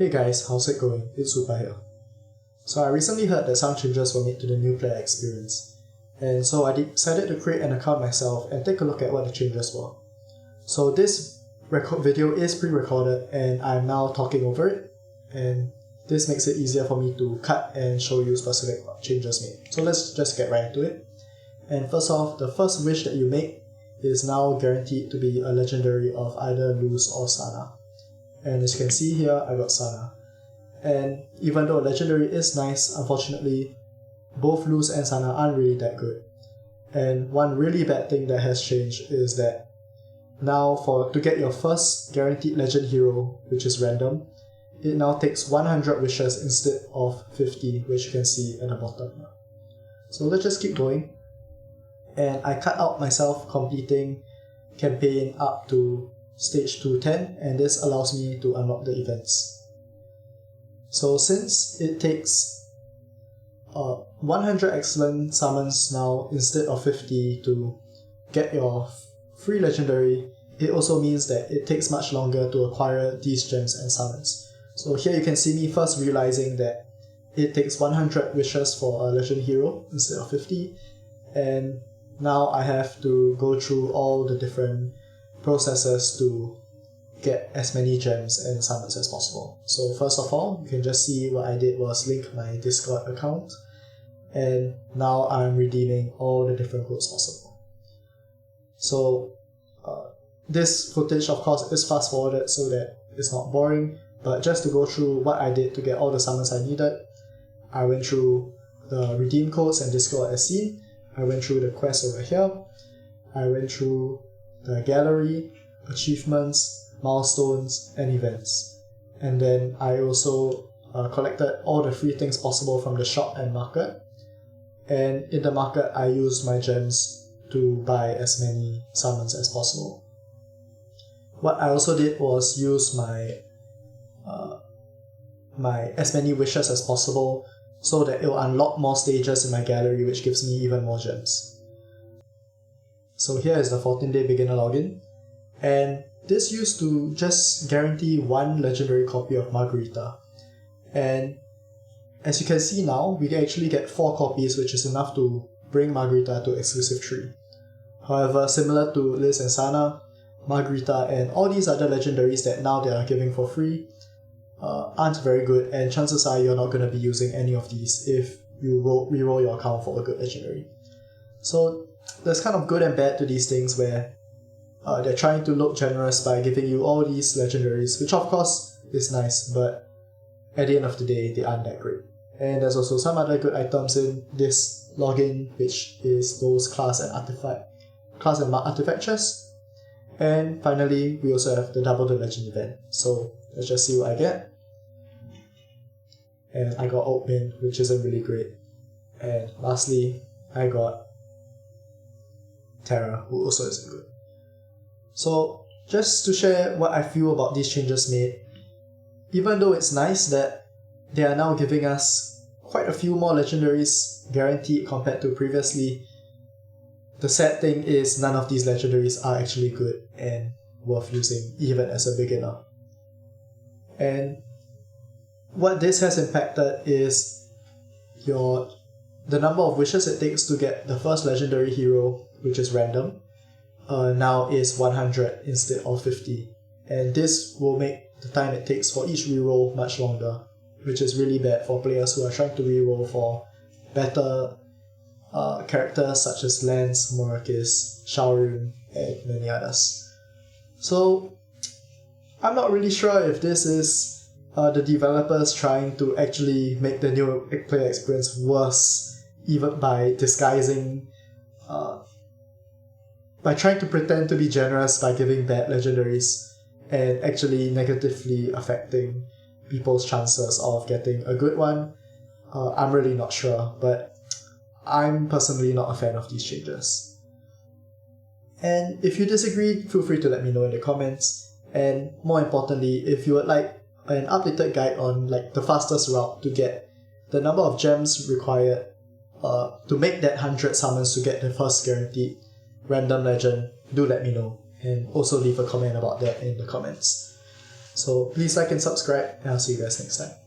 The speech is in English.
Hey guys, how's it going? It's Super here. So I recently heard that some changes were made to the new player experience, and so I decided to create an account myself and take a look at what the changes were. So this video is pre-recorded and I'm now talking over it, and this makes it easier for me to cut and show you specific changes made. So let's just get right into it. And first off, the first wish that you make is now guaranteed to be a legendary of either Luz or Sana. And as you can see here, I got Sana. And even though legendary is nice, unfortunately, both Luz and Sana aren't really that good. And one really bad thing that has changed is that now to get your first guaranteed legend hero, which is random, it now takes 100 wishes instead of 50, which you can see at the bottom here. So let's just keep going. And I cut out myself completing campaign up to stage 210, and this allows me to unlock the events. So since it takes 100 excellent summons now instead of 50 to get your free legendary, it also means that it takes much longer to acquire these gems and summons. So here you can see me first realizing that it takes 100 wishes for a legend hero instead of 50, and now I have to go through all the different processes to get as many gems and summons as possible. So first of all, you can just see what I did was link my Discord account, and now I'm redeeming all the different codes possible. So this footage of course is fast forwarded so that it's not boring, but just to go through what I did to get all the summons I needed, I went through the redeem codes and Discord as seen. I went through the quest over here, I went through the gallery, achievements, milestones, and events. And then I also collected all the free things possible from the shop and market. And in the market, I used my gems to buy as many summons as possible. What I also did was use my as many wishes as possible so that it will unlock more stages in my gallery, which gives me even more gems. So here is the 14-day beginner login, and this used to just guarantee one legendary copy of Margarita. And as you can see now, we actually get 4 copies, which is enough to bring Margarita to exclusive 3. However, similar to Liz and Sana, Margarita and all these other legendaries that now they are giving for free aren't very good, and chances are you're not going to be using any of these if you reroll your account for a good legendary. So there's kind of good and bad to these things where they're trying to look generous by giving you all these legendaries, which of course is nice, but at the end of the day, they aren't that great. And there's also some other good items in this login, which is those class and artifact chests. And finally, we also have the double the legend event. So let's just see what I get. And I got Oatmin, which isn't really great. And lastly, I got Terra, who also isn't good. So just to share what I feel about these changes made, even though it's nice that they are now giving us quite a few more legendaries guaranteed compared to previously, the sad thing is none of these legendaries are actually good and worth using even as a beginner. And what this has impacted is the number of wishes it takes to get the first legendary hero, which is random, now is 100 instead of 50. And this will make the time it takes for each reroll much longer, which is really bad for players who are trying to reroll for better characters such as Lance, Morakis, Shaorun, and many others. So I'm not really sure if this is the developers trying to actually make the new player experience worse, even by disguising, by trying to pretend to be generous by giving bad legendaries and actually negatively affecting people's chances of getting a good one. I'm really not sure, but I'm personally not a fan of these changes. And if you disagree, feel free to let me know in the comments. And more importantly, if you would like an updated guide on the fastest route to get the number of gems required to make that 100 summons to get the first guaranteed random legend, do let me know. And also leave a comment about that in the comments. So please like and subscribe, and I'll see you guys next time.